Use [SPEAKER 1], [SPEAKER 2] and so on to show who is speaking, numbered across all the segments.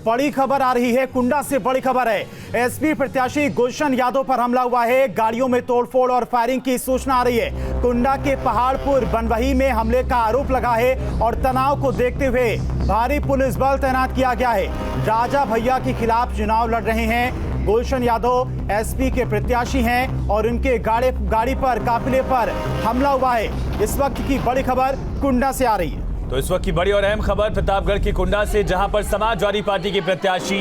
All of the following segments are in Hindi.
[SPEAKER 1] बड़ी खबर आ रही है, कुंडा से बड़ी खबर है। एसपी प्रत्याशी गुलशन यादव पर हमला हुआ है। गाड़ियों में तोड़फोड़ और फायरिंग की सूचना आ रही है। कुंडा के पहाड़पुर बनवही में हमले का आरोप लगा है और तनाव को देखते हुए भारी पुलिस बल तैनात किया गया है। राजा भैया के खिलाफ चुनाव लड़ रहे हैं गुलशन यादव, एसपी के प्रत्याशी हैं और उनके गाड़ी पर काफिले पर हमला हुआ है। इस वक्त की बड़ी खबर कुंडा से आ रही है।
[SPEAKER 2] तो इस वक्त की बड़ी और अहम खबर प्रतापगढ़ की कुंडा से, जहां पर समाजवादी पार्टी के प्रत्याशी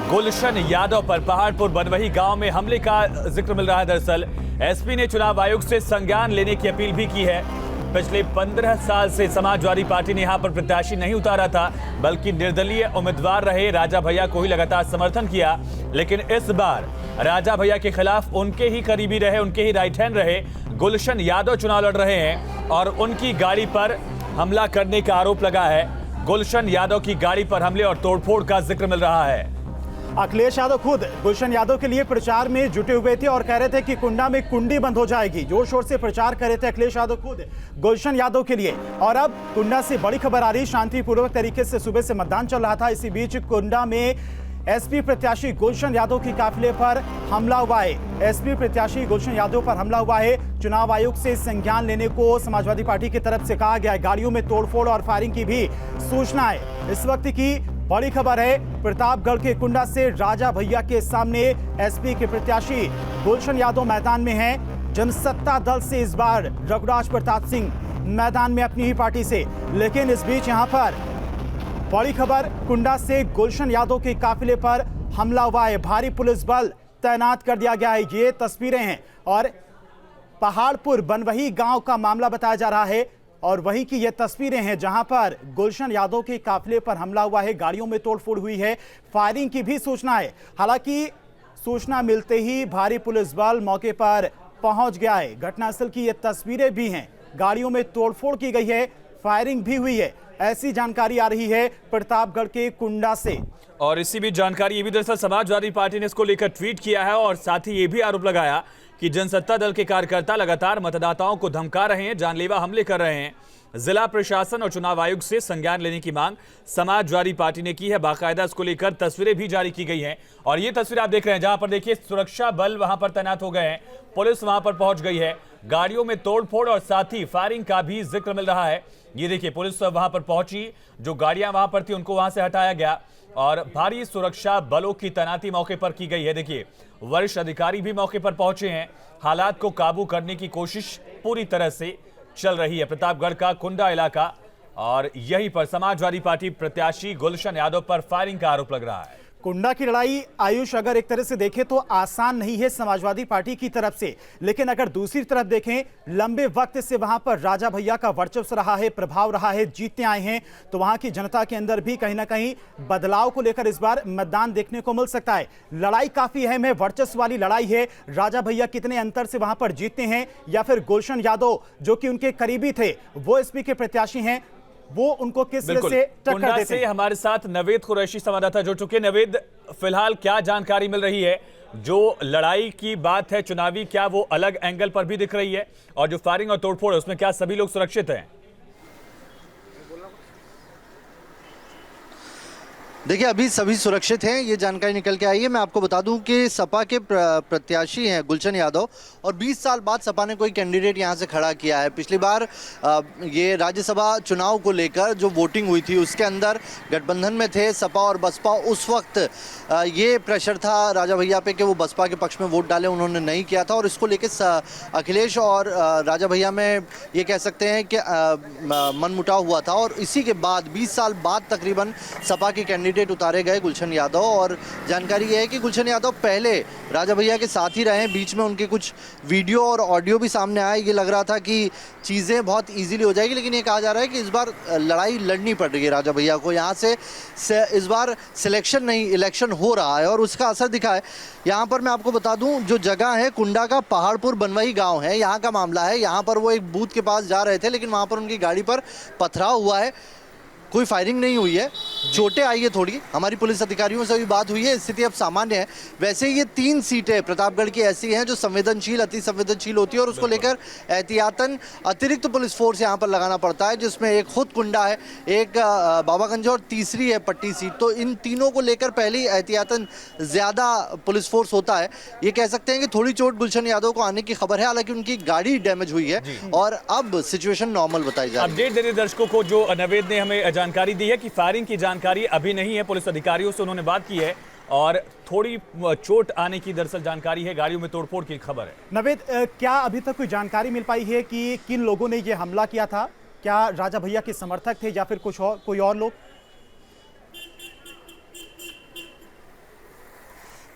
[SPEAKER 2] गुलशन यादव पर पहाड़पुर बनवही गांव में हमले का जिक्र मिल रहा है। दरअसल एसपी ने चुनाव आयोग से संज्ञान लेने की अपील भी की है। पिछले 15 साल से समाजवादी पार्टी ने यहां पर प्रत्याशी नहीं उतारा था, बल्कि निर्दलीय उम्मीदवार रहे राजा भैया को ही लगातार समर्थन किया। लेकिन इस बार राजा भैया के खिलाफ उनके ही करीबी रहे, उनके ही राइट हैंड रहे गुलशन यादव चुनाव लड़ रहे हैं और उनकी गाड़ी पर हमला करने का आरोप लगा है। गुलशन यादव की गाड़ी पर हमले और तोड़फोड़ का जिक्र मिल रहा है।
[SPEAKER 1] अखिलेश यादव खुद गुलशन यादव के लिए प्रचार में जुटे हुए थे और कह रहे थे कि कुंडा में कुंडी बंद हो जाएगी। जोर शोर से प्रचार कर रहे थे अखिलेश यादव खुद गुलशन यादव के लिए। और अब कुंडा से बड़ी खबर आ रही, शांतिपूर्वक तरीके से सुबह से मतदान चल रहा था। इसी बीच कुंडा में एसपी प्रत्याशी गुलशन यादव के काफिले पर हमला हुआ है। एसपी प्रत्याशी गुलशन यादव पर हमला हुआ है। चुनाव आयोग से संज्ञान लेने को समाजवादी पार्टी की तरफ से कहा गया है। गाड़ियों में तोड़फोड़ और फायरिंग की भी सूचना है। इस वक्त की बड़ी खबर है प्रतापगढ़ के कुंडा से, राजा भैया के सामने एसपी के प्रत्याशी गुलशन यादव मैदान में हैं। जनसत्ता दल से इस बार रघुराज प्रताप सिंह मैदान में अपनी ही पार्टी से। लेकिन इस बीच यहां पर बड़ी खबर, कुंडा से गुलशन यादव के काफिले पर हमला हुआ है। भारी पुलिस बल तैनात कर दिया गया है। ये तस्वीरें हैं और पहाड़पुर बनवही गांव का मामला बताया जा रहा है और वहीं की ये तस्वीरें हैं जहां पर गुलशन यादव के काफिले पर हमला हुआ है। गाड़ियों में तोड़फोड़ हुई है, फायरिंग की भी सूचना है। हालांकि सूचना मिलते ही भारी पुलिस बल मौके पर पहुंच गया है। घटनास्थल की ये तस्वीरें भी हैं। गाड़ियों में तोड़फोड़ की गई है, फायरिंग भी हुई है, ऐसी जानकारी आ रही है प्रतापगढ़ के कुंडा से।
[SPEAKER 2] और इसी बीच जानकारी ये भी दरअसल समाजवादी पार्टी ने इसको लेकर ट्वीट किया है और साथ ही ये भी आरोप लगाया कि जनसत्ता दल के कार्यकर्ता लगातार मतदाताओं को धमका रहे हैं, जानलेवा हमले कर रहे हैं। जिला प्रशासन और चुनाव आयोग से संज्ञान लेने की मांग समाजवादी पार्टी ने की है। बाकायदा इसको लेकर तस्वीरें भी जारी की गई हैं और ये तस्वीर आप देख रहे हैं जहां पर देखिए सुरक्षा बल वहां पर तैनात हो गए हैं, पुलिस वहां पर पहुंच गई है। गाड़ियों में तोड़फोड़ और साथ ही फायरिंग का भी जिक्र मिल रहा है। ये देखिए पुलिस वहां पर पहुंची, जो गाड़ियां वहां पर थी उनको वहां से हटाया गया और भारी सुरक्षा बलों की तैनाती मौके पर की गई है। देखिए वरिष्ठ अधिकारी भी मौके पर पहुंचे हैं। हालात को काबू करने की कोशिश पूरी तरह से चल रही है। प्रतापगढ़ का कुंडा इलाका और यहीं पर समाजवादी पार्टी प्रत्याशी गुलशन यादव पर फायरिंग का आरोप लग रहा है।
[SPEAKER 1] कुंडा की लड़ाई आयुष अगर एक तरह से देखें तो आसान नहीं है समाजवादी पार्टी की तरफ से, लेकिन अगर दूसरी तरफ देखें लंबे वक्त से वहां पर राजा भैया का वर्चस्व रहा है, प्रभाव रहा है, जीतते आए हैं, तो वहां की जनता के अंदर भी कहीं ना कहीं बदलाव को लेकर इस बार मतदान देखने को मिल सकता है। लड़ाई काफी अहम है, वर्चस्व वाली लड़ाई है। राजा भैया कितने अंतर से वहां पर जीतते हैं या फिर गुलशन यादव जो कि उनके करीबी थे, वो एसपी के प्रत्याशी हैं, वो उनको किस तरह से टक्कर देते हैं।
[SPEAKER 2] हमारे साथ नवेद कुरैशी संवाददाता जुड़ चुके। नवेद, फिलहाल क्या जानकारी मिल रही है? जो लड़ाई की बात है चुनावी, क्या वो अलग एंगल पर भी दिख रही है? और जो फायरिंग और तोड़फोड़ है उसमें क्या सभी लोग सुरक्षित हैं?
[SPEAKER 3] देखिए अभी सभी सुरक्षित हैं, ये जानकारी निकल के आई है। मैं आपको बता दूं कि सपा के प्रत्याशी हैं गुलशन यादव और 20 साल बाद सपा ने कोई कैंडिडेट यहां से खड़ा किया है। पिछली बार ये राज्यसभा चुनाव को लेकर जो वोटिंग हुई थी उसके अंदर गठबंधन में थे सपा और बसपा। उस वक्त ये प्रेशर था राजा भैया पे कि वो बसपा के पक्ष में वोट डाले, उन्होंने नहीं किया था और इसको लेकर अखिलेश और राजा भैया में ये कह सकते हैं कि मनमुटाव हुआ था। और इसी के बाद 20 साल बाद तकरीबन सपा के कैंडिडेट उतारे गए गुलशन यादव। और जानकारी यह है कि गुलशन यादव पहले राजा भैया के साथ ही रहे, बीच में उनके कुछ वीडियो और ऑडियो भी सामने आए। ये लग रहा था कि चीज़ें बहुत इजीली हो जाएगी, लेकिन ये कहा जा रहा है कि इस बार लड़ाई लड़नी पड़ रही है राजा भैया को। यहाँ से इस बार सिलेक्शन नहीं इलेक्शन हो रहा है और उसका असर दिखा है। यहाँ पर मैं आपको बता दूँ, जो जगह है कुंडा का पहाड़पुर बनवही गाँव है, यहाँ का मामला है। यहाँ पर वो एक बूथ के पास जा रहे थे, लेकिन वहाँ पर उनकी गाड़ी पर पथराव हुआ है। कोई फायरिंग नहीं हुई है, चोटें आई है थोड़ी, हमारी पुलिस अधिकारियों से भी बात हुई है, स्थिति अब सामान्य है। वैसे ये 3 सीटें प्रतापगढ़ की ऐसी हैं जो संवेदनशील, अति संवेदनशील होती है और उसको लेकर एहतियातन अतिरिक्त पुलिस फोर्स यहाँ पर लगाना पड़ता है, जिसमें एक खुद कुंडा है, एक बाबागंज और तीसरी है पट्टी सीट। तो इन तीनों को लेकर पहले ही एहतियातन ज़्यादा पुलिस फोर्स होता है। ये कह सकते हैं कि थोड़ी चोट गुलशन यादव को आने की खबर है, हालांकि उनकी गाड़ी डैमेज हुई है और अब सिचुएशन नॉर्मल बताई जा रही है।
[SPEAKER 2] अपडेट देने दर्शकों को जो नवेद ने हमें जानकारी दी है कि फायरिंग की जानकारी अभी नहीं है, पुलिस अधिकारियों से उन्होंने बात की है और थोड़ी चोट आने की दरअसल जानकारी है, गाड़ियों में तोड़फोड़ की खबर है।
[SPEAKER 1] नवेद, क्या अभी तक कोई जानकारी मिल पाई है कि किन लोगों ने ये हमला किया था? क्या राजा भैया के समर्थक थे या फिर कुछ और, कोई और लोग?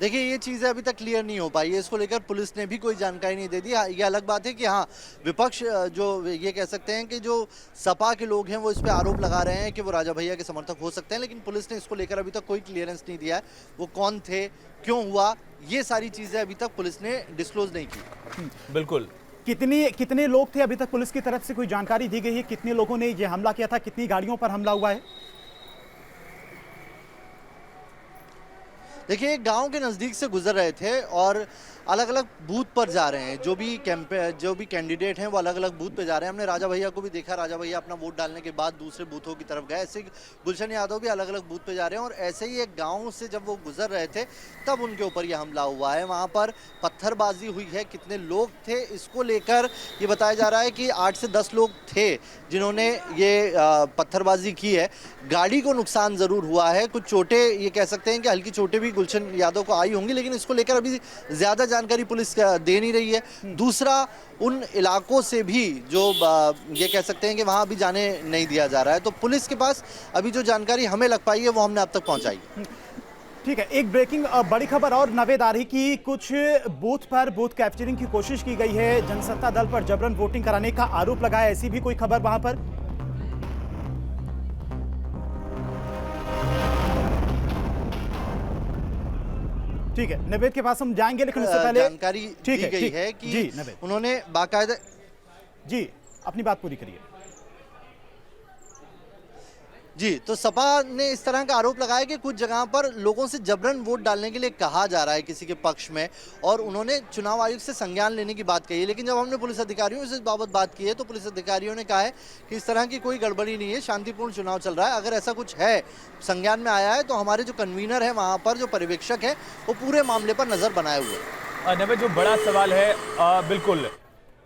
[SPEAKER 3] देखिए, ये चीज़ें अभी तक क्लियर नहीं हो पाई है, इसको लेकर पुलिस ने भी कोई जानकारी नहीं दे दी। ये अलग बात है कि हाँ, विपक्ष जो ये कह सकते हैं कि जो सपा के लोग हैं वो इस पे आरोप लगा रहे हैं कि वो राजा भैया के समर्थक हो सकते हैं, लेकिन पुलिस ने इसको लेकर अभी तक कोई क्लियरेंस नहीं दिया है। वो कौन थे, क्यों हुआ, ये सारी चीज़ें अभी तक पुलिस ने डिस्क्लोज नहीं की।
[SPEAKER 2] बिल्कुल।
[SPEAKER 1] कितने लोग थे? अभी तक पुलिस की तरफ से कोई जानकारी दी गई है कितने लोगों ने ये हमला किया था, कितनी गाड़ियों पर हमला हुआ है?
[SPEAKER 3] देखिए, एक गांव के नज़दीक से गुजर रहे थे और अलग अलग बूथ पर जा रहे हैं। जो भी कैंडिडेट हैं वो अलग अलग बूथ पे जा रहे हैं। हमने राजा भैया को भी देखा, राजा भैया अपना वोट डालने के बाद दूसरे बूथों की तरफ गए। ऐसे ही गुलशन यादव भी अलग अलग बूथ पे जा रहे हैं और ऐसे ही एक गांव से जब वो गुजर रहे थे तब उनके ऊपर यह हमला हुआ है। वहाँ पर पत्थरबाजी हुई है। कितने लोग थे इसको लेकर ये बताया जा रहा है कि 8 से 10 लोग थे जिन्होंने ये पत्थरबाजी की है। गाड़ी को नुकसान ज़रूर हुआ है, कुछ चोटें, ये कह सकते हैं कि हल्की चोटें भी गुलशन यादव को आई होंगी, लेकिन इसको लेकर अभी ज़्यादा जानकारी पुलिस दे नहीं रही है। दूसरा, उन इलाकों से भी जो ये कह सकते हैं कि वहाँ अभी जाने नहीं दिया जा रहा है। तो पुलिस के पास अभी जो जानकारी हमें लग पाई है वो हमने अब तक पहुँचाई।
[SPEAKER 1] ठीक है, एक ब्रेकिंग बड़ी खबर और नवेद आ रही कि कुछ बूथ पर बूथ कैप्चरिंग की कोशिश की गई है, जनसत्ता दल पर जबरन वोटिंग कराने का आरोप लगाया, ऐसी भी कोई खबर वहां पर? ठीक है, नवेद के पास हम जाएंगे, लेकिन उससे पहले
[SPEAKER 3] जानकारी दी गई है कि उन्होंने बाकायदा
[SPEAKER 1] जी अपनी बात पूरी करिए।
[SPEAKER 3] जी, तो सपा ने इस तरह का आरोप लगाया कि कुछ जगह पर लोगों से जबरन वोट डालने के लिए कहा जा रहा है किसी के पक्ष में, और उन्होंने चुनाव आयोग से संज्ञान लेने की बात कही है। लेकिन जब हमने पुलिस अधिकारियों से इस बाबत बात की है तो पुलिस अधिकारियों ने कहा है कि इस तरह की कोई गड़बड़ी नहीं है, शांतिपूर्ण चुनाव चल रहा है। अगर ऐसा कुछ है, संज्ञान में आया है, तो हमारे जो कन्वीनर है वहाँ पर, जो पर्यवेक्षक है, वो पूरे मामले पर नज़र बनाए हुए हैं।
[SPEAKER 2] नवेद, जो बड़ा सवाल है बिल्कुल